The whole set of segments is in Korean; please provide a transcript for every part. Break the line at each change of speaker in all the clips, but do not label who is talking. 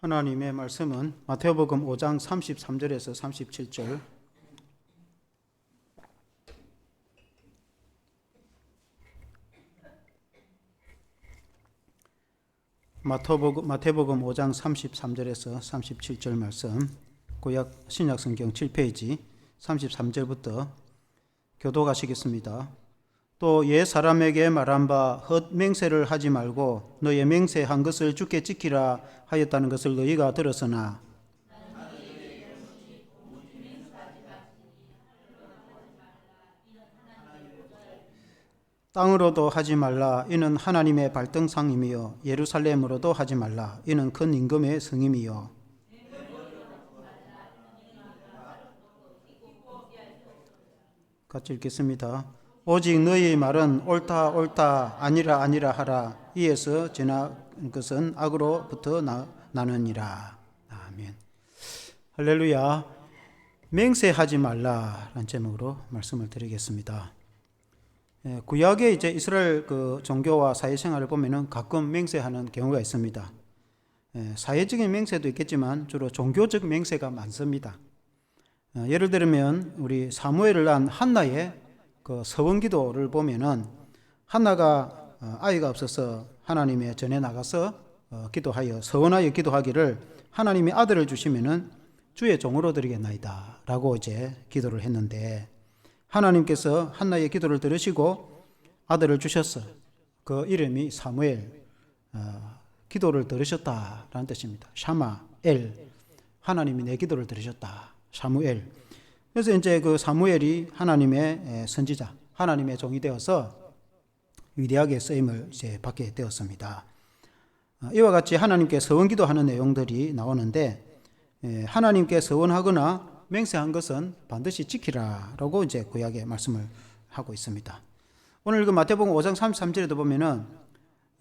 하나님의 말씀은 마태복음 5장 33절에서 37절, 마태복음 5장 33절에서 37절 말씀, 구약 신약 성경 7페이지 33절부터 교독하시겠습니다. 또 옛 사람에게 말한 바 헛 맹세를 하지 말고 너의 맹세한 것을 주께 지키라 하였다는 것을 너희가 들었으나 땅으로도 하지 말라 이는 하나님의 발등상임이요 예루살렘으로도 하지 말라 이는 큰 임금의 성임이요. 같이 읽겠습니다. 오직 너희의 말은 옳다 옳다 아니라 아니라 하라. 이에서 지난 것은 악으로부터 나느니라. 아멘. 할렐루야. 맹세하지 말라라는 제목으로 말씀을 드리겠습니다. 구약의 이제 이스라엘 그 종교와 사회생활을 보면은 가끔 맹세하는 경우가 있습니다. 사회적인 맹세도 있겠지만 주로 종교적 맹세가 많습니다. 예를 들면 우리 사무엘을 낳은 한나의 그 서원기도를 보면은 한나가 아이가 없어서 하나님의 전에 나가서 기도하여 서원하여 기도하기를 하나님이 아들을 주시면은 주의 종으로 드리겠나이다 라고 이제 기도를 했는데 하나님께서 한나의 기도를 들으시고 아들을 주셨어. 그 이름이 사무엘, 기도를 들으셨다라는 뜻입니다. 샤마엘, 하나님이 내 기도를 들으셨다. 사무엘. 그래서 이제 그 사무엘이 하나님의 선지자, 하나님의 종이 되어서 위대하게 쓰임을 이제 받게 되었습니다. 이와 같이 하나님께 서원기도하는 내용들이 나오는데 하나님께 서원하거나 맹세한 것은 반드시 지키라라고 이제 구약에 말씀을 하고 있습니다. 오늘 그 마태복음 5장 33절에도 보면은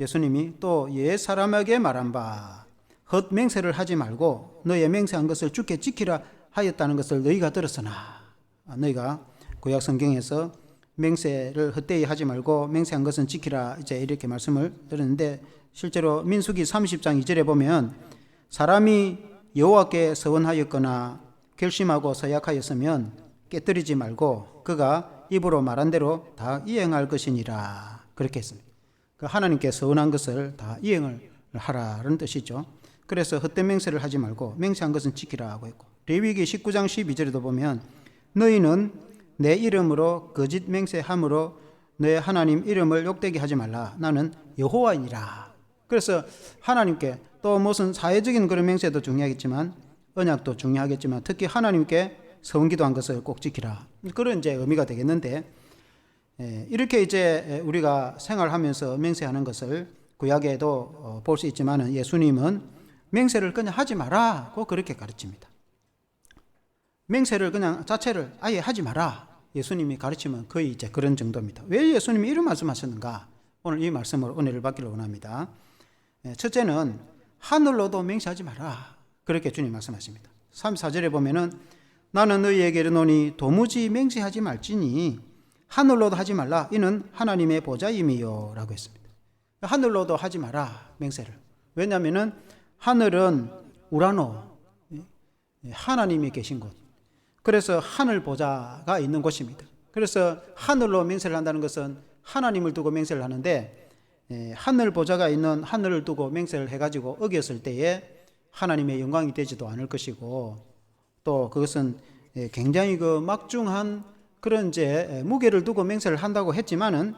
예수님이 또 옛 사람에게 말한 바 헛 맹세를 하지 말고 너의 맹세한 것을 주께 지키라 하였다는 것을 너희가 들었으나, 너희가 구약 성경에서 맹세를 헛되이 하지 말고 맹세한 것은 지키라 이제 이렇게 말씀을 들었는데 실제로 민수기 30장 2절에 보면 사람이 여호와께 서원하였거나 결심하고 서약하였으면 깨뜨리지 말고 그가 입으로 말한 대로 다 이행할 것이니라 그렇게 했습니다. 그 하나님께 서원한 것을 다 이행을 하라는 뜻이죠. 그래서 헛된 맹세를 하지 말고 맹세한 것은 지키라고 했고, 레위기 19장 12절에도 보면 너희는 내 이름으로 거짓 맹세함으로 너의 하나님 이름을 욕되게 하지 말라. 나는 여호와이니라. 그래서 하나님께 또 무슨 사회적인 그런 맹세도 중요하겠지만 언약도 중요하겠지만 특히 하나님께 서원기도한 것을 꼭 지키라. 그런 이제 의미가 되겠는데 이렇게 이제 우리가 생활하면서 맹세하는 것을 구약에도 볼 수 있지만 예수님은 맹세를 그냥 하지 마라고 그렇게 가르칩니다. 맹세를 그냥 자체를 아예 하지 마라. 예수님이 가르치면 거의 이제 그런 정도입니다. 왜 예수님이 이런 말씀하셨는가? 오늘 이 말씀으로 은혜를 받기를 원합니다. 첫째는 하늘로도 맹세하지 마라. 그렇게 주님 말씀하십니다. 34절에 보면은 나는 너희에게 이르노니 도무지 맹세하지 말지니 하늘로도 하지 말라. 이는 하나님의 보좌임이요 라고 했습니다. 하늘로도 하지 마라. 맹세를. 왜냐하면은 하늘은 우라노, 하나님이 계신 곳. 그래서 하늘 보좌가 있는 곳입니다. 그래서 하늘로 맹세를 한다는 것은 하나님을 두고 맹세를 하는데 하늘 보좌가 있는 하늘을 두고 맹세를 해가지고 어겼을 때에 하나님의 영광이 되지도 않을 것이고 또 그것은 굉장히 그 막중한 그런 이제 무게를 두고 맹세를 한다고 했지만은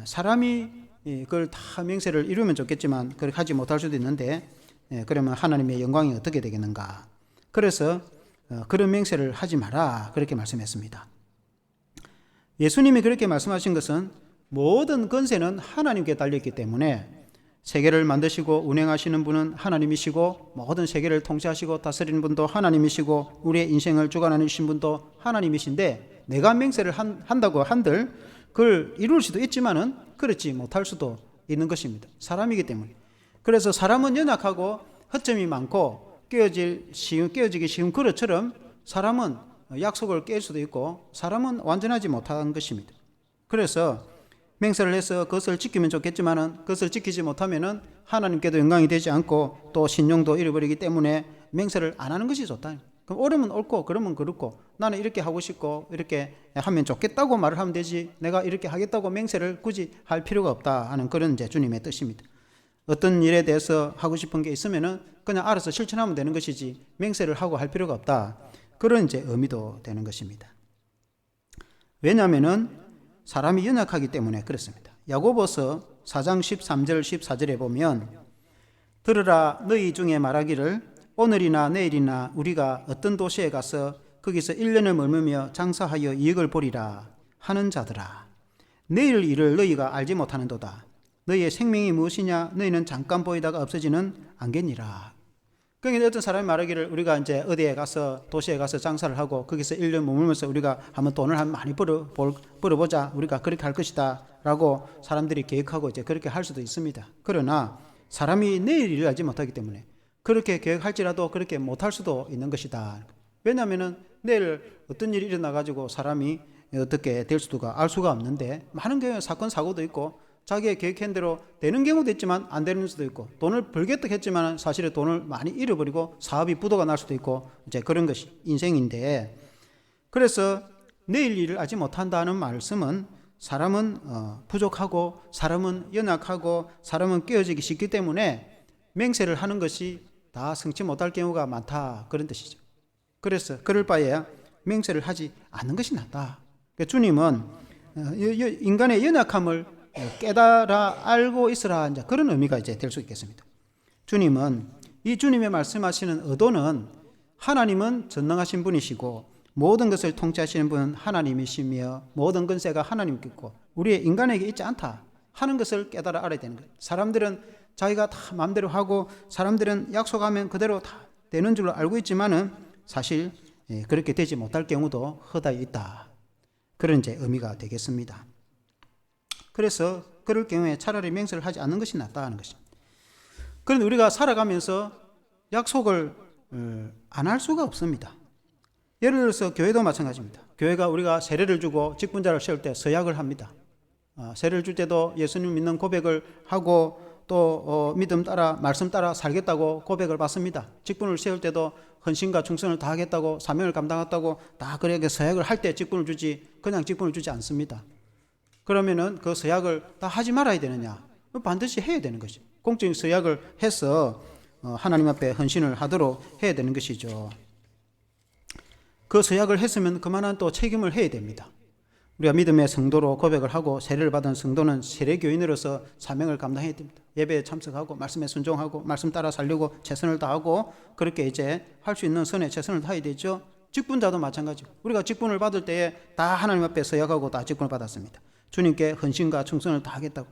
사람이 그걸 다 맹세를 이루면 좋겠지만 그렇게 하지 못할 수도 있는데 그러면 하나님의 영광이 어떻게 되겠는가? 그래서 그런 맹세를 하지 마라 그렇게 말씀했습니다. 예수님이 그렇게 말씀하신 것은 모든 권세는 하나님께 달려있기 때문에 세계를 만드시고 운행하시는 분은 하나님이시고 모든 세계를 통치하시고 다스리는 분도 하나님이시고 우리의 인생을 주관하시는 분도 하나님이신데 내가 맹세를 한다고 한들 그걸 이룰 수도 있지만은 그렇지 못할 수도 있는 것입니다. 사람이기 때문에. 그래서 사람은 연약하고 허점이 많고 깨어지기 쉬운 그릇처럼 사람은 약속을 깰 수도 있고 사람은 완전하지 못한 것입니다. 그래서 맹세를 해서 그것을 지키면 좋겠지만은 그것을 지키지 못하면은 하나님께도 영광이 되지 않고 또 신용도 잃어버리기 때문에 맹세를 안 하는 것이 좋다. 그럼 옳으면 옳고 그러면 그렇고 나는 이렇게 하고 싶고 이렇게 하면 좋겠다고 말을 하면 되지 내가 이렇게 하겠다고 맹세를 굳이 할 필요가 없다 하는 그런 이제 주님의 뜻입니다. 어떤 일에 대해서 하고 싶은 게 있으면은 그냥 알아서 실천하면 되는 것이지 맹세를 하고 할 필요가 없다. 그런 이제 의미도 되는 것입니다. 왜냐하면은 사람이 연약하기 때문에 그렇습니다. 야고보서 4장 13절 14절에 보면 들으라 너희 중에 말하기를 오늘이나 내일이나 우리가 어떤 도시에 가서 거기서 1년을 머물며 장사하여 이익을 보리라 하는 자들아 내일 일을 너희가 알지 못하는도다. 너희의 생명이 무엇이냐 너희는 잠깐 보이다가 없어지는 안겠니라. 그러니까 어떤 사람이 말하기를 우리가 이제 어디에 가서 도시에 가서 장사를 하고 거기서 1년 머물면서 우리가 한번 돈을 많이 벌어보자 우리가 그렇게 할 것이다 라고 사람들이 계획하고 이제 그렇게 할 수도 있습니다. 그러나 사람이 내일 일을 알지 못하기 때문에 그렇게 계획할지라도 그렇게 못할 수도 있는 것이다. 왜냐하면 내일 어떤 일이 일어나가지고 사람이 어떻게 될 수가 알 수가 없는데 많은 경우에 사건 사고도 있고 자기의 계획한 대로 되는 경우도 있지만 안 되는 수도 있고 돈을 벌겠다 했지만 사실은 돈을 많이 잃어버리고 사업이 부도가 날 수도 있고 이제 그런 것이 인생인데 그래서 내일 일을 알지 못한다는 말씀은 사람은 부족하고 사람은 연약하고 사람은 깨어지기 쉽기 때문에 맹세를 하는 것이 다 성취 못할 경우가 많다 그런 뜻이죠. 그래서 그럴 바에 맹세를 하지 않는 것이 낫다. 그러니까 주님은 인간의 연약함을 깨달아 알고 있으라 이제 그런 의미가 이제 될 수 있겠습니다. 주님은 이 주님의 말씀하시는 의도는 하나님은 전능하신 분이시고 모든 것을 통치하시는 분은 하나님이시며 모든 권세가 하나님께 있고 우리의 인간에게 있지 않다 하는 것을 깨달아 알아야 되는 거예요. 사람들은 자기가 다 마음대로 하고 사람들은 약속하면 그대로 다 되는 줄로 알고 있지만은 사실 그렇게 되지 못할 경우도 허다히 있다. 그런 이제 의미가 되겠습니다. 그래서 그럴 경우에 차라리 맹세를 하지 않는 것이 낫다 하는 것입니다. 그런데 우리가 살아가면서 약속을 안 할 수가 없습니다. 예를 들어서 교회도 마찬가지입니다. 교회가 우리가 세례를 주고 직분자를 세울 때 서약을 합니다. 세례를 줄 때도 예수님 믿는 고백을 하고 또 믿음 따라 말씀 따라 살겠다고 고백을 받습니다. 직분을 세울 때도 헌신과 충성을 다하겠다고 사명을 감당하겠다고 다 그렇게 서약을 할 때 직분을 주지 그냥 직분을 주지 않습니다. 그러면은 그 서약을 다 하지 말아야 되느냐? 반드시 해야 되는 것이죠. 공적인 서약을 해서 하나님 앞에 헌신을 하도록 해야 되는 것이죠. 그 서약을 했으면 그만한 또 책임을 해야 됩니다. 우리가 믿음의 성도로 고백을 하고 세례를 받은 성도는 세례교인으로서 사명을 감당해야 됩니다. 예배에 참석하고 말씀에 순종하고 말씀 따라 살려고 최선을 다하고 그렇게 이제 할 수 있는 선에 최선을 다해야 되죠. 직분자도 마찬가지고 우리가 직분을 받을 때에 다 하나님 앞에 서약하고 다 직분을 받았습니다. 주님께 헌신과 충성을 다하겠다고.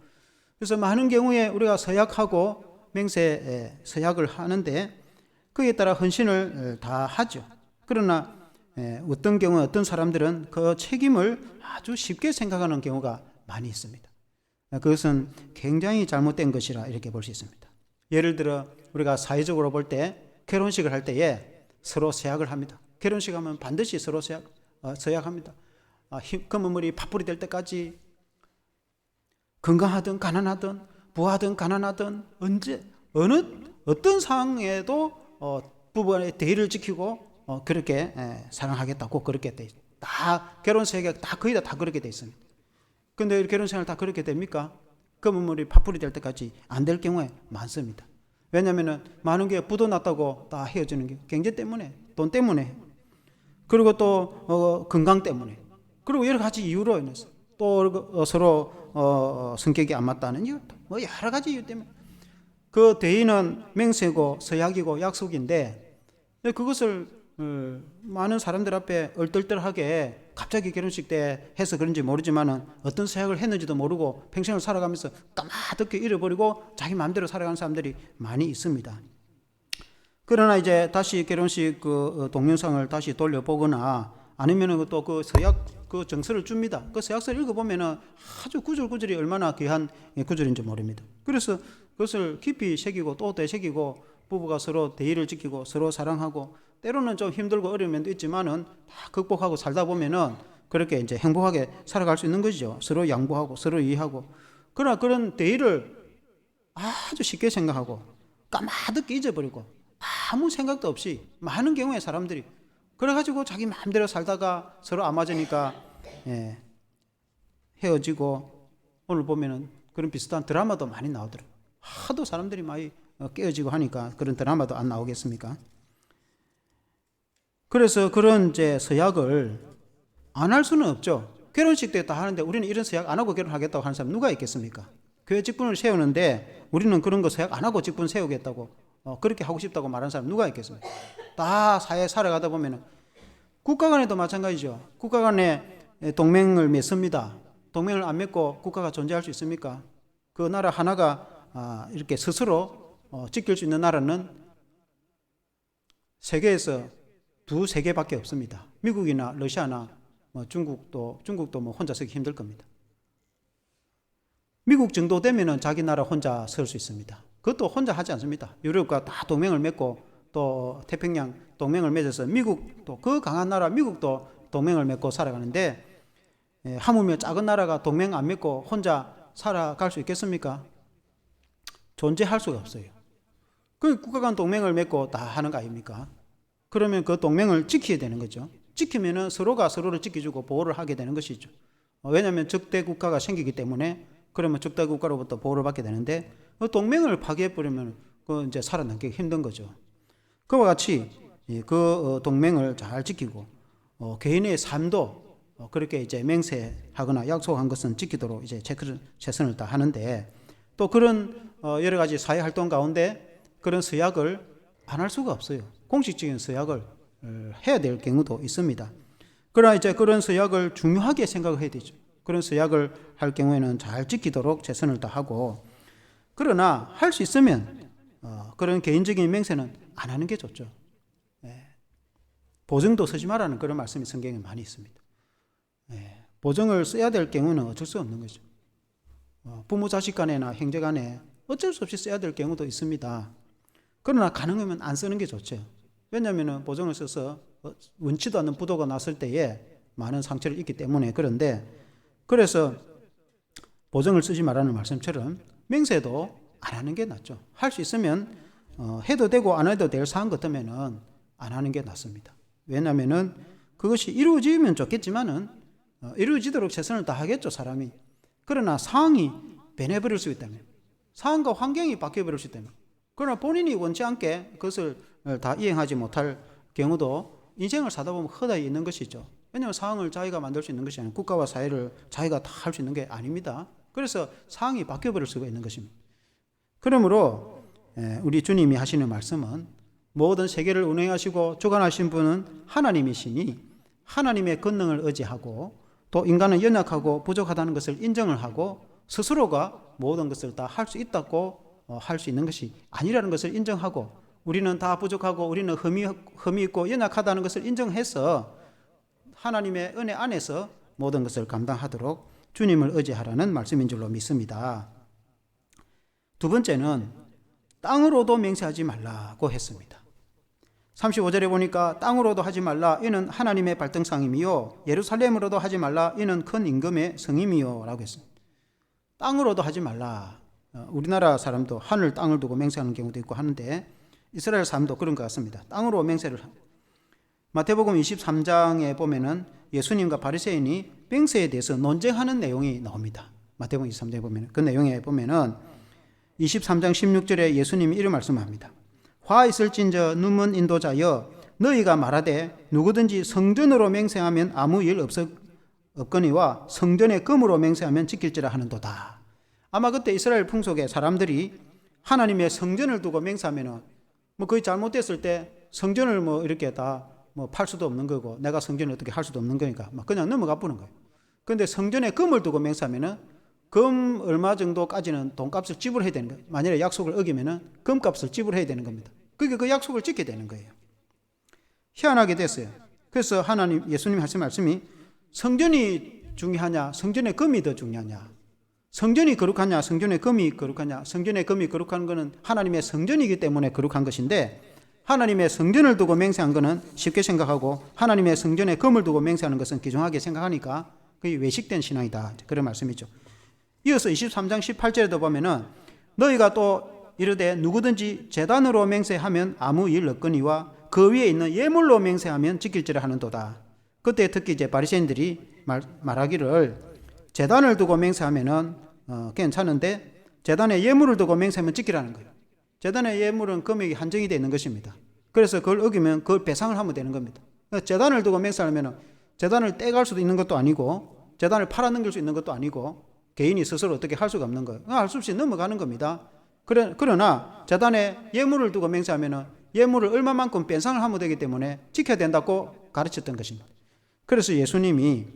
그래서 많은 경우에 우리가 서약하고 맹세 서약을 하는데 거기에 따라 헌신을 다 하죠. 그러나 어떤 경우 어떤 사람들은 그 책임을 아주 쉽게 생각하는 경우가 많이 있습니다. 그것은 굉장히 잘못된 것이라 이렇게 볼 수 있습니다. 예를 들어 우리가 사회적으로 볼 때 결혼식을 할 때에 서로 서약을 합니다. 결혼식 하면 반드시 서로 서약합니다. 금은물이 팥불이 될 때까지 건강하든 가난하든 부하든 가난하든 어떤 상황에도 부부간의 대의를 지키고 그렇게 사랑하겠다고 그렇게 돼 있습니다. 다 결혼생활 다 거의 다 그렇게 돼 있습니다. 그런데 결혼생활 다 그렇게 됩니까? 금은물이 팥불이 될 때까지 안 될 경우에 많습니다. 왜냐하면 많은 게 부도 났다고 다 헤어지는 게 경제 때문에 돈 때문에 그리고 또 건강 때문에 그리고 여러 가지 이유로 인해서 또 서로 성격이 안 맞다는 이유 뭐 여러 가지 이유 때문에 그 대의는 맹세고 서약이고 약속인데 그것을 많은 사람들 앞에 얼떨떨하게 갑자기 결혼식 때 해서 그런지 모르지만은 어떤 서약을 했는지도 모르고 평생을 살아가면서 까마득히 잃어버리고 자기 마음대로 살아가는 사람들이 많이 있습니다. 그러나 이제 다시 결혼식 그 동영상을 다시 돌려보거나 아니면은 또 그 서약 그 정서를 줍니다. 그 서약서를 읽어보면은 아주 구절구절이 얼마나 귀한 구절인지 모릅니다. 그래서 그것을 깊이 새기고 또 되새기고 부부가 서로 대의를 지키고 서로 사랑하고 때로는 좀 힘들고 어려운 면도 있지만은 다 극복하고 살다 보면은 그렇게 이제 행복하게 살아갈 수 있는 것이죠. 서로 양보하고 서로 이해하고. 그러나 그런 대의를 아주 쉽게 생각하고 까마득히 잊어버리고 아무 생각도 없이 많은 경우에 사람들이 그래가지고 자기 마음대로 살다가 서로 안 맞으니까 헤어지고, 오늘 보면은 그런 비슷한 드라마도 많이 나오더라고요. 하도 사람들이 많이 깨어지고 하니까 그런 드라마도 안 나오겠습니까? 그래서 그런 이제 서약을 안 할 수는 없죠. 결혼식 때 다 하는데 우리는 이런 서약 안 하고 결혼하겠다고 하는 사람 누가 있겠습니까? 교회 직분을 세우는데 우리는 그런 거 서약 안 하고 직분 세우겠다고 그렇게 하고 싶다고 말하는 사람 누가 있겠습니까? 다 사회 살아가다 보면은 국가 간에도 마찬가지죠. 국가 간에 동맹을 맺습니다. 동맹을 안 맺고 국가가 존재할 수 있습니까? 그 나라 하나가 이렇게 스스로 지킬 수 있는 나라는 세계에서 두세 개밖에 없습니다. 미국이나 러시아나 중국도 뭐 혼자 서기 힘들 겁니다. 미국 정도 되면은 자기 나라 혼자 설 수 있습니다. 그것도 혼자 하지 않습니다. 유럽과 다 동맹을 맺고 또 태평양 동맹을 맺어서 미국도 그 강한 나라 미국도 동맹을 맺고 살아가는데 하물며 작은 나라가 동맹 안 맺고 혼자 살아갈 수 있겠습니까? 존재할 수가 없어요. 그 국가 간 동맹을 맺고 다 하는 거 아닙니까? 그러면 그 동맹을 지켜야 되는 거죠. 지키면은 서로가 서로를 지켜주고 보호를 하게 되는 것이죠. 왜냐하면 적대 국가가 생기기 때문에 그러면 적대 국가로부터 보호를 받게 되는데 그 동맹을 파괴해버리면 그 이제 살아남기 힘든 거죠. 그와 같이 그 동맹을 잘 지키고 개인의 삶도 그렇게 이제 맹세하거나 약속한 것은 지키도록 이제 최선을 다하는데 또 그런 여러 가지 사회 활동 가운데 그런 서약을 안 할 수가 없어요. 공식적인 서약을 해야 될 경우도 있습니다. 그러나 이제 그런 서약을 중요하게 생각을 해야 되죠. 그런 서약을 할 경우에는 잘 지키도록 최선을 다하고, 그러나 할 수 있으면 그런 개인적인 맹세는 안 하는 게 좋죠. 보증도 쓰지 말라는 그런 말씀이 성경에 많이 있습니다. 보증을 써야 될 경우는 어쩔 수 없는 거죠. 부모 자식 간에나 형제 간에 어쩔 수 없이 써야 될 경우도 있습니다. 그러나 가능하면 안 쓰는 게 좋죠. 왜냐하면 보증을 써서 원치도 않는 부도가 났을 때에 많은 상처를 입기 때문에. 그런데 그래서 보증을 쓰지 말라는 말씀처럼 맹세도 안 하는 게 낫죠. 할 수 있으면 해도 되고 안 해도 될 사안 같으면은 안 하는 게 낫습니다. 왜냐하면은 그것이 이루어지면 좋겠지만은 이루어지도록 최선을 다하겠죠, 사람이. 그러나 상황이 변해버릴 수 있다면, 상황과 환경이 바뀌어버릴 수 있다면, 그러나 본인이 원치 않게 그것을 다 이행하지 못할 경우도 인생을 사다 보면 허다히 있는 것이죠. 왜냐하면 상황을 자기가 만들 수 있는 것이 아니고 국가와 사회를 자기가 다 할 수 있는 게 아닙니다. 그래서 상황이 바뀌어버릴 수가 있는 것입니다. 그러므로 우리 주님이 하시는 말씀은 모든 세계를 운행하시고 주관하신 분은 하나님이시니 하나님의 권능을 의지하고 또 인간은 연약하고 부족하다는 것을 인정을 하고 스스로가 모든 것을 다 할 수 있다고 할 수 있는 것이 아니라는 것을 인정하고 우리는 다 부족하고 우리는 흠이 있고 연약하다는 것을 인정해서 하나님의 은혜 안에서 모든 것을 감당하도록 주님을 의지하라는 말씀인 줄로 믿습니다. 두 번째는 땅으로도 맹세하지 말라고 했습니다. 35절에 보니까 땅으로도 하지 말라 이는 하나님의 발등상임이요 예루살렘으로도 하지 말라 이는 큰 임금의 성임이요 라고 했습니다. 땅으로도 하지 말라. 우리나라 사람도 하늘 땅을 두고 맹세하는 경우도 있고 하는데 이스라엘 사람도 그런 것 같습니다. 땅으로 맹세를 합니다. 마태복음 23장에 보면은 예수님과 바리새인이 맹세에 대해서 논쟁하는 내용이 나옵니다. 마태복음 23장에 보면은 그 내용에 보면은 23장 16절에 예수님이 이런 말씀을 합니다. 화 있을진저 누문 인도자여 너희가 말하되 누구든지 성전으로 맹세하면 아무 일 없거니와 성전의 금으로 맹세하면 지킬지라 하는도다. 아마 그때 이스라엘 풍속에 사람들이 하나님의 성전을 두고 맹세하면은 뭐 거의 잘못됐을 때 성전을 뭐 이렇게 다 뭐 팔 수도 없는 거고 내가 성전을 어떻게 할 수도 없는 거니까 막 그냥 넘어가 보는 거예요. 그런데 성전에 금을 두고 맹세하면은 금 얼마 정도까지는 돈값을 지불해야 되는 거예요. 만약에 약속을 어기면은 금값을 지불해야 되는 겁니다. 그게 그 약속을 지켜야 되는 거예요. 희한하게 됐어요. 그래서 예수님이 하신 말씀이 성전이 중요하냐, 성전의 금이 더 중요하냐, 성전이 거룩하냐, 성전의 금이 거룩하냐. 성전의 금이 거룩한 것은 하나님의 성전이기 때문에 거룩한 것인데 하나님의 성전을 두고 맹세한 것은 쉽게 생각하고 하나님의 성전에 금을 두고 맹세하는 것은 귀중하게 생각하니까 그게 외식된 신앙이다. 그런 말씀이죠. 이어서 23장 18절에도 보면은 너희가 또 이르되 누구든지 제단으로 맹세하면 아무 일 없거니와 그 위에 있는 예물로 맹세하면 지킬지라 하는도다. 그때 특히 이제 바리새인들이 말하기를 제단을 두고 맹세하면은 괜찮은데 제단에 예물을 두고 맹세하면 지키라는 거예요. 제단의 예물은 금액이 한정이 되어 있는 것입니다. 그래서 그걸 어기면 그걸 배상을 하면 되는 겁니다. 그러니까 제단을 두고 맹세하면 제단을 떼갈 수도 있는 것도 아니고 제단을 팔아넘길 수 있는 것도 아니고 개인이 스스로 어떻게 할 수가 없는 거예요. 할 수 없이 넘어가는 겁니다. 그러나 제단에 예물을 두고 맹세하면 예물을 얼마만큼 배상을 하면 되기 때문에 지켜야 된다고 가르쳤던 것입니다. 그래서 예수님이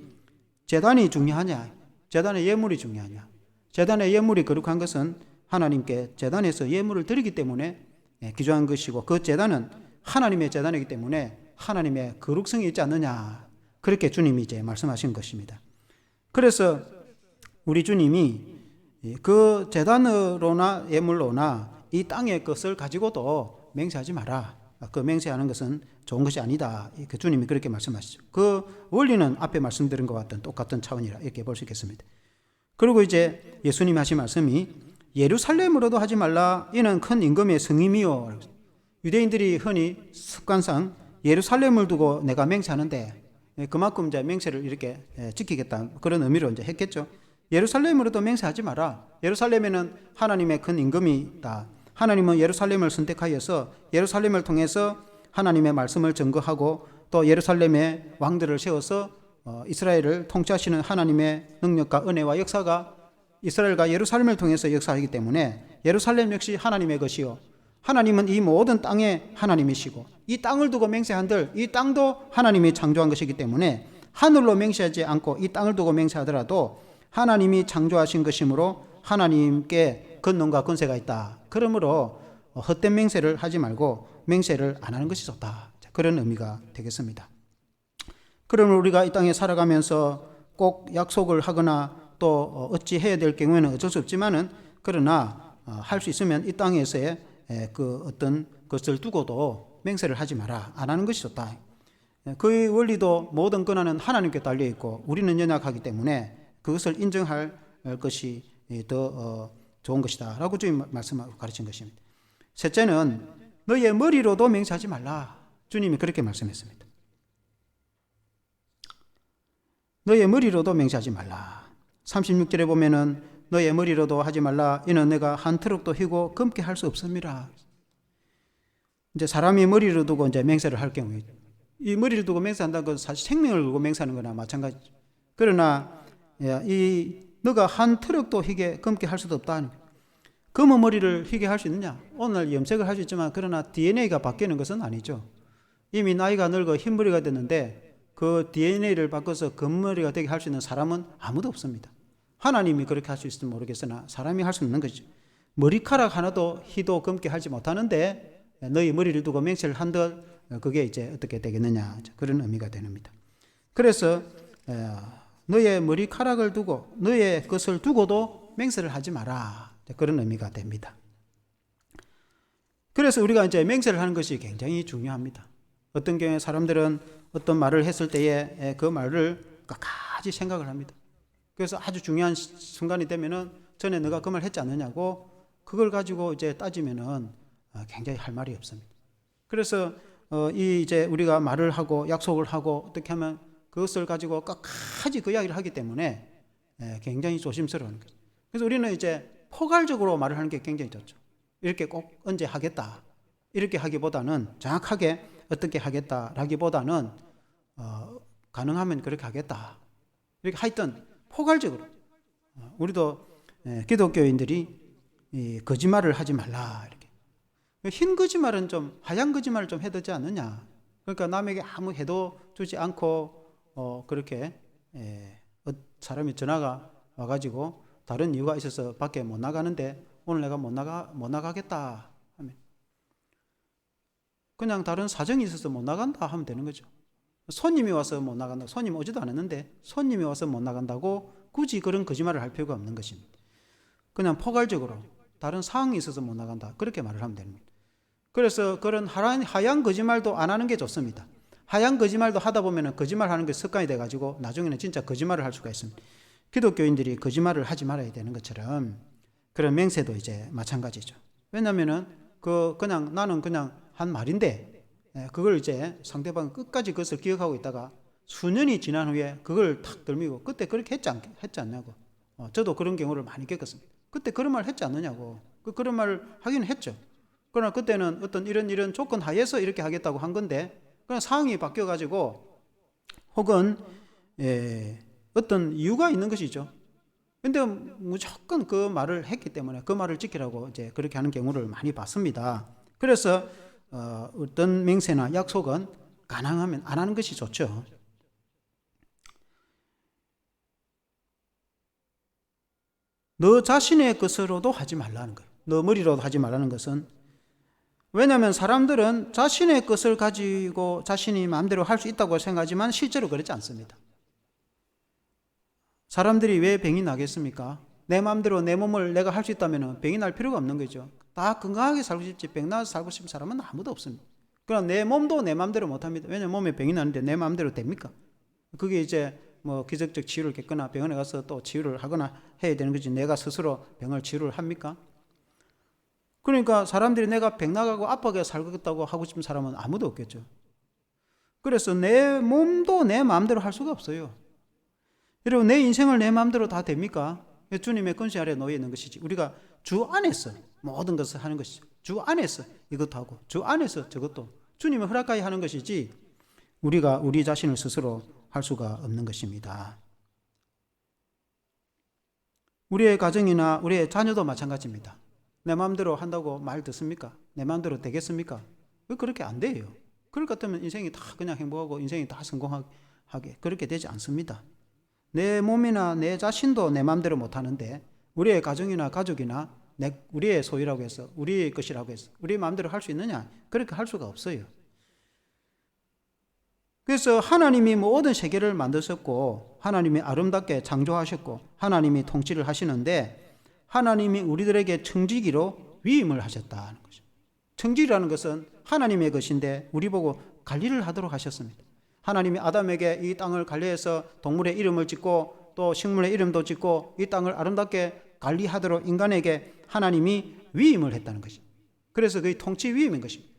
제단이 중요하냐, 제단의 예물이 중요하냐, 제단의 예물이 거룩한 것은 하나님께 제단에서 예물을 드리기 때문에 귀중한 것이고 그 제단은 하나님의 제단이기 때문에 하나님의 거룩성이 있지 않느냐, 그렇게 주님이 이제 말씀하신 것입니다. 그래서 우리 주님이 그 제단으로나 예물로나 이 땅의 것을 가지고도 맹세하지 마라. 그 맹세하는 것은 좋은 것이 아니다. 그 주님이 그렇게 말씀하시죠. 그 원리는 앞에 말씀드린 것과 같은 똑같은 차원이라 이렇게 볼 수 있겠습니다. 그리고 이제 예수님이 하신 말씀이 예루살렘으로도 하지 말라. 이는 큰 임금의 성임이요. 유대인들이 흔히 습관상 예루살렘을 두고 내가 맹세하는데 그만큼 이제 맹세를 이렇게 지키겠다, 그런 의미로 이제 했겠죠. 예루살렘으로도 맹세하지 마라. 예루살렘에는 하나님의 큰 임금이다. 하나님은 예루살렘을 선택하여서 예루살렘을 통해서 하나님의 말씀을 증거하고 또 예루살렘에 왕들을 세워서 이스라엘을 통치하시는 하나님의 능력과 은혜와 역사가 이스라엘과 예루살렘을 통해서 역사하기 때문에 예루살렘 역시 하나님의 것이요, 하나님은 이 모든 땅의 하나님이시고 이 땅을 두고 맹세한들 이 땅도 하나님이 창조한 것이기 때문에 하늘로 맹세하지 않고 이 땅을 두고 맹세하더라도 하나님이 창조하신 것이므로 하나님께 권능과 권세가 있다. 그러므로 헛된 맹세를 하지 말고 맹세를 안 하는 것이 좋다. 그런 의미가 되겠습니다. 그러면 우리가 이 땅에 살아가면서 꼭 약속을 하거나 또 어찌 해야 될 경우에는 어쩔 수 없지만은 그러나 할 수 있으면 이 땅에서의 그 어떤 것을 두고도 맹세를 하지 마라. 안 하는 것이 좋다. 그 원리도 모든 권한은 하나님께 달려 있고 우리는 연약하기 때문에 그것을 인정할 것이 더 좋은 것이다 라고 주님 말씀하고 가르친 것입니다. 셋째는 너희의 머리로도 맹세하지 말라. 주님이 그렇게 말씀했습니다. 너희의 머리로도 맹세하지 말라. 36절에 보면은 너희의 머리로도 하지 말라. 이는 내가 한 트럭도 휘고 검게 할 수 없음이라. 이제 사람이 머리를 두고 이제 맹세를 할 경우에 이 머리를 두고 맹세한다는 것은 사실 생명을 두고 맹세하는 거나 마찬가지죠. 그러나 너가 한 트럭도 휘게 검게 할 수도 없다. 검은 머리를 휘게 할 수 있느냐? 오늘 염색을 할 수 있지만 그러나 DNA가 바뀌는 것은 아니죠. 이미 나이가 늙어 흰머리가 됐는데 그 DNA를 바꿔서 검머리가 되게 할 수 있는 사람은 아무도 없습니다. 하나님이 그렇게 할 수 있을지 모르겠으나 사람이 할 수 있는 것이죠. 머리카락 하나도 희도 검게 하지 못하는데 너희 머리를 두고 맹세를 한들 그게 이제 어떻게 되겠느냐, 그런 의미가 됩니다. 그래서 너의 머리카락을 두고 너의 것을 두고도 맹세를 하지 마라, 그런 의미가 됩니다. 그래서 우리가 이제 맹세를 하는 것이 굉장히 중요합니다. 어떤 경우에 사람들은 어떤 말을 했을 때에 그 말을 끝까지 생각을 합니다. 그래서 아주 중요한 순간이 되면은 전에 너가 그 말 했지 않느냐고 그걸 가지고 이제 따지면은 굉장히 할 말이 없습니다. 그래서 이제 우리가 말을 하고 약속을 하고 어떻게 하면 그것을 가지고 끝까지 그 이야기를 하기 때문에 굉장히 조심스러운 거죠. 그래서 우리는 이제 포괄적으로 말을 하는 게 굉장히 좋죠. 이렇게 꼭 언제 하겠다 이렇게 하기보다는 정확하게 어떻게 하겠다라기보다는 가능하면 그렇게 하겠다 이렇게 하여튼 포괄적으로 우리도 기독교인들이 거짓말을 하지 말라, 이렇게 흰 거짓말은 좀 하얀 거짓말을 좀 해야 되지 않느냐. 그러니까 남에게 아무 해도 주지 않고 그렇게 사람이 전화가 와가지고 다른 이유가 있어서 밖에 못 나가는데 오늘 내가 못 나가겠다 하면 그냥 다른 사정이 있어서 못 나간다 하면 되는 거죠. 손님이 와서 못 나간다. 손님 오지도 않았는데 손님이 와서 못 나간다고 굳이 그런 거짓말을 할 필요가 없는 것입니다. 그냥 포괄적으로 다른 상황이 있어서 못 나간다 그렇게 말을 하면 됩니다. 그래서 그런 하얀 거짓말도 안 하는 게 좋습니다. 하얀 거짓말도 하다 보면 거짓말하는 게 습관이 돼가지고 나중에는 진짜 거짓말을 할 수가 있습니다. 기독교인들이 거짓말을 하지 말아야 되는 것처럼 그런 맹세도 이제 마찬가지죠. 왜냐하면은 그냥 나는 그냥 한 말인데 그걸 이제 상대방 끝까지 그것을 기억하고 있다가 수년이 지난 후에 그걸 탁 들미고 그때 그렇게 했지 않냐고. 저도 그런 경우를 많이 겪었습니다. 그때 그런 말 했지 않느냐고. 그런 말을 하긴 했죠. 그러나 그때는 어떤 이런 조건 하에서 이렇게 하겠다고 한 건데 그냥 상황이 바뀌어가지고 혹은 어떤 이유가 있는 것이죠. 근데 무조건 그 말을 했기 때문에 그 말을 지키라고 이제 그렇게 하는 경우를 많이 봤습니다. 그래서 어떤 맹세나 약속은 가능하면 안 하는 것이 좋죠. 너 자신의 것으로도 하지 말라는 거예요. 너 머리로도 하지 말라는 것은 왜냐하면 사람들은 자신의 것을 가지고 자신이 마음대로 할 수 있다고 생각하지만 실제로 그렇지 않습니다. 사람들이 왜 병이 나겠습니까? 내 마음대로 내 몸을 내가 할 수 있다면 병이 날 필요가 없는 거죠. 다 건강하게 살고 싶지 병 나서 살고 싶은 사람은 아무도 없습니다. 그러나 내 몸도 내 마음대로 못합니다. 왜냐하면 몸에 병이 나는데 내 마음대로 됩니까? 그게 이제 뭐 기적적 치유를 겪거나 병원에 가서 또 치유를 하거나 해야 되는 거지 내가 스스로 병을 치유를 합니까? 그러니까 사람들이 내가 병 나가고 아파게 살겠다고 하고 싶은 사람은 아무도 없겠죠. 그래서 내 몸도 내 마음대로 할 수가 없어요. 여러분 내 인생을 내 마음대로 다 됩니까? 주님의 권세 아래 놓여 있는 것이지 우리가 주 안에서 모든 것을 하는 것이죠. 주 안에서 이것도 하고 주 안에서 저것도 주님의 허락하에 하는 것이지 우리가 우리 자신을 스스로 할 수가 없는 것입니다. 우리의 가정이나 우리의 자녀도 마찬가지입니다. 내 마음대로 한다고 말 듣습니까? 내 마음대로 되겠습니까? 왜 그렇게 안 돼요? 그럴 것 같으면 인생이 다 그냥 행복하고 인생이 다 성공하게 그렇게 되지 않습니다. 내 몸이나 내 자신도 내 마음대로 못하는데 우리의 가정이나 가족이나 우리의 소유라고 해서 우리의 것이라고 해서 우리 마음대로 할 수 있느냐? 그렇게 할 수가 없어요. 그래서 하나님이 모든 세계를 만드셨고 하나님이 아름답게 창조하셨고 하나님이 통치를 하시는데 하나님이 우리들에게 청지기로 위임을 하셨다는 거죠. 청지기라는 것은 하나님의 것인데 우리 보고 관리를 하도록 하셨습니다. 하나님이 아담에게 이 땅을 관리해서 동물의 이름을 짓고 또 식물의 이름도 짓고 이 땅을 아름답게 관리하도록 인간에게 하나님이 위임을 했다는 것입니다. 그래서 그의 통치 위임인 것입니다.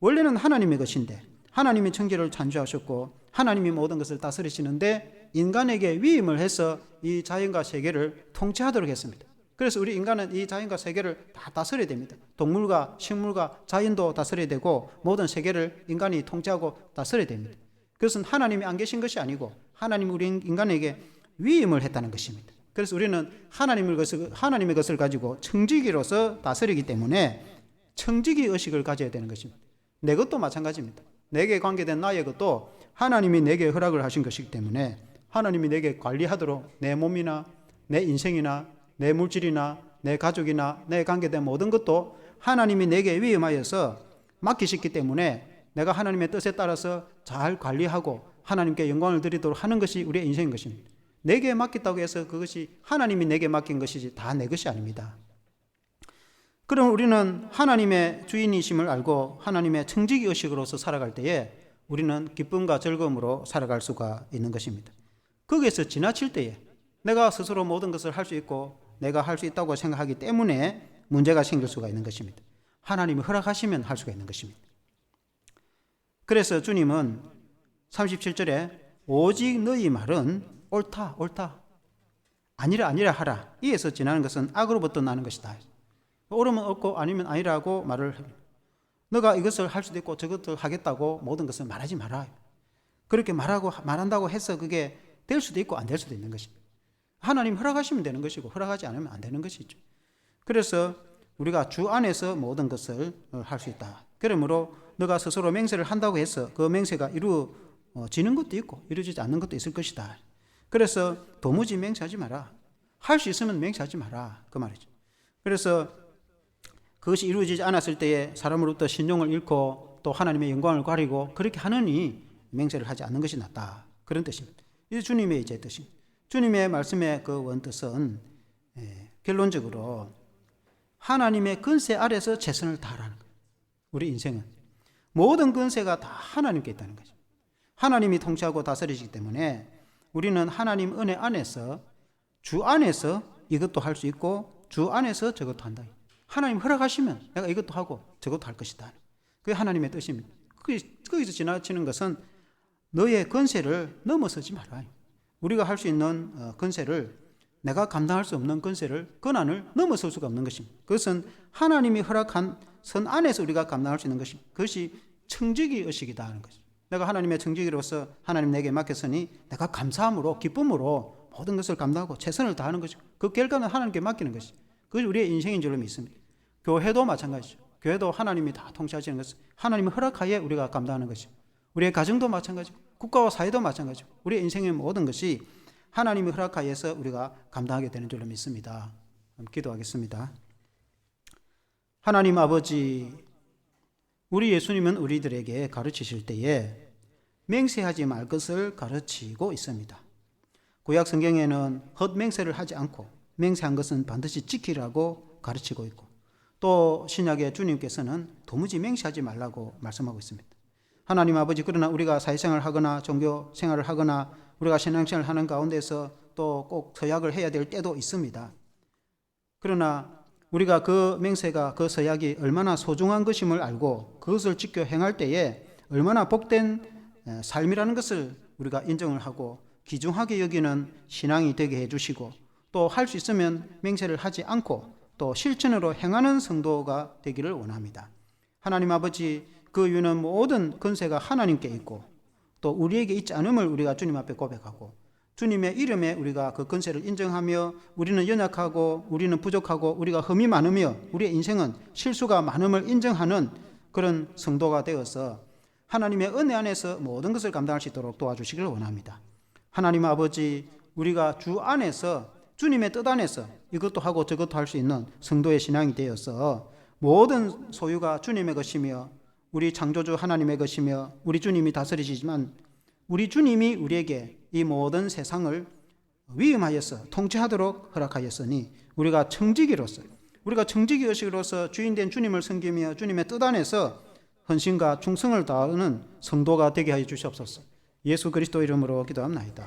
원래는 하나님의 것인데 하나님이 천지를 창조하셨고 하나님이 모든 것을 다스리시는데 인간에게 위임을 해서 이 자연과 세계를 통치하도록 했습니다. 그래서 우리 인간은 이 자연과 세계를 다 다스려야 됩니다. 동물과 식물과 자연도 다스려야 되고 모든 세계를 인간이 통치하고 다스려야 됩니다. 그것은 하나님이 안 계신 것이 아니고 하나님이 우리 인간에게 위임을 했다는 것입니다. 그래서 우리는 하나님의 것을 가지고 청지기로서 다스리기 때문에 청지기 의식을 가져야 되는 것입니다. 내 것도 마찬가지입니다. 내게 관계된 나의 것도 하나님이 내게 허락을 하신 것이기 때문에 하나님이 내게 관리하도록 내 몸이나 내 인생이나 내 물질이나 내 가족이나 내 관계된 모든 것도 하나님이 내게 위임하여서 맡기셨기 때문에 내가 하나님의 뜻에 따라서 잘 관리하고 하나님께 영광을 드리도록 하는 것이 우리의 인생인 것입니다. 내게 맡겼다고 해서 그것이 하나님이 내게 맡긴 것이지 다 내 것이 아닙니다. 그럼 우리는 하나님의 주인이심을 알고 하나님의 청지기 의식으로서 살아갈 때에 우리는 기쁨과 즐거움으로 살아갈 수가 있는 것입니다. 거기에서 지나칠 때에 내가 스스로 모든 것을 할 수 있고 내가 할 수 있다고 생각하기 때문에 문제가 생길 수가 있는 것입니다. 하나님이 허락하시면 할 수가 있는 것입니다. 그래서 주님은 37절에 오직 너희 말은 옳다 아니라 하라. 이에서 지나는 것은 악으로부터 나는 것이다. 옳으면 옳고 아니면 아니라고 말을 합니다. 너가 이것을 할 수도 있고 저것을 하겠다고 모든 것을 말하지 마라. 그렇게 말한다고 해서 그게 될 수도 있고 안 될 수도 있는 것입니다. 하나님 허락하시면 되는 것이고 허락하지 않으면 안 되는 것이죠. 그래서 우리가 주 안에서 모든 것을 할 수 있다. 그러므로 너가 스스로 맹세를 한다고 해서 그 맹세가 이루어지는 것도 있고 이루어지지 않는 것도 있을 것이다. 그래서 도무지 맹세하지 마라. 할 수 있으면 맹세하지 마라. 그 말이죠. 그래서 그것이 이루어지지 않았을 때에 사람으로부터 신용을 잃고 또 하나님의 영광을 가리고 그렇게 하느니 맹세를 하지 않는 것이 낫다. 그런 뜻입니다. 이 주님의 이제 뜻입니다. 주님의 말씀의 그 원뜻은 결론적으로 하나님의 권세 아래서 최선을 다하라는 거예요. 우리 인생은 모든 권세가 다 하나님께 있다는 거죠. 하나님이 통치하고 다스리시기 때문에 우리는 하나님 은혜 안에서, 주 안에서 이것도 할 수 있고 주 안에서 저것도 한다. 하나님 허락하시면 내가 이것도 하고 저것도 할 것이다. 그게 하나님의 뜻입니다. 거기서 지나치는 것은 너의 권세를 넘어서지 말아요. 우리가 할 수 있는 권세를, 내가 감당할 수 없는 권세를, 권한을 넘어설 수가 없는 것입니다. 그것은 하나님이 허락한 선 안에서 우리가 감당할 수 있는 것입니다. 그것이 청지기 의식이다 하는 것입니다. 내가 하나님의 청지기로서 하나님 내게 맡겼으니 내가 감사함으로, 기쁨으로 모든 것을 감당하고 최선을 다하는 것이고, 그 결과는 하나님께 맡기는 것이, 그것이 우리의 인생인 줄로 믿습니다. 교회도 마찬가지죠. 교회도 하나님이 다 통치하시는 것은 하나님의 허락하에 우리가 감당하는 것이고, 우리의 가정도 마찬가지고, 국가와 사회도 마찬가지고, 우리의 인생의 모든 것이 하나님의 허락하에서 우리가 감당하게 되는 줄로 믿습니다. 기도하겠습니다. 하나님 아버지, 우리 예수님은 우리들에게 가르치실 때에 맹세하지 말 것을 가르치고 있습니다. 구약 성경에는 헛맹세를 하지 않고 맹세한 것은 반드시 지키라고 가르치고 있고, 또 신약의 주님께서는 도무지 맹세하지 말라고 말씀하고 있습니다. 하나님 아버지, 그러나 우리가 사회생활을 하거나 종교 생활을 하거나 우리가 신앙생활을 하는 가운데서 또 꼭 서약을 해야 될 때도 있습니다. 그러나 우리가 그 맹세가, 그 서약이 얼마나 소중한 것임을 알고 그것을 지켜 행할 때에 얼마나 복된 삶이라는 것을 우리가 인정을 하고 귀중하게 여기는 신앙이 되게 해주시고, 또 할 수 있으면 맹세를 하지 않고 또 실천으로 행하는 성도가 되기를 원합니다. 하나님 아버지, 그 이유는 모든 권세가 하나님께 있고 또 우리에게 있지 않음을 우리가 주님 앞에 고백하고, 주님의 이름에 우리가 그 권세를 인정하며, 우리는 연약하고 우리는 부족하고 우리가 흠이 많으며 우리의 인생은 실수가 많음을 인정하는 그런 성도가 되어서 하나님의 은혜 안에서 모든 것을 감당할 수 있도록 도와주시기를 원합니다. 하나님 아버지, 우리가 주 안에서, 주님의 뜻 안에서 이것도 하고 저것도 할 수 있는 성도의 신앙이 되어서 모든 소유가 주님의 것이며 우리 창조주 하나님의 것이며 우리 주님이 다스리시지만 우리 주님이 우리에게 이 모든 세상을 위임하여서 통치하도록 허락하였으니 우리가 청지기로서, 우리가 청지기 의식으로서 주인된 주님을 섬기며 주님의 뜻 안에서 헌신과 충성을 다하는 성도가 되게 하여 주시옵소서. 예수 그리스도 이름으로 기도합나이다.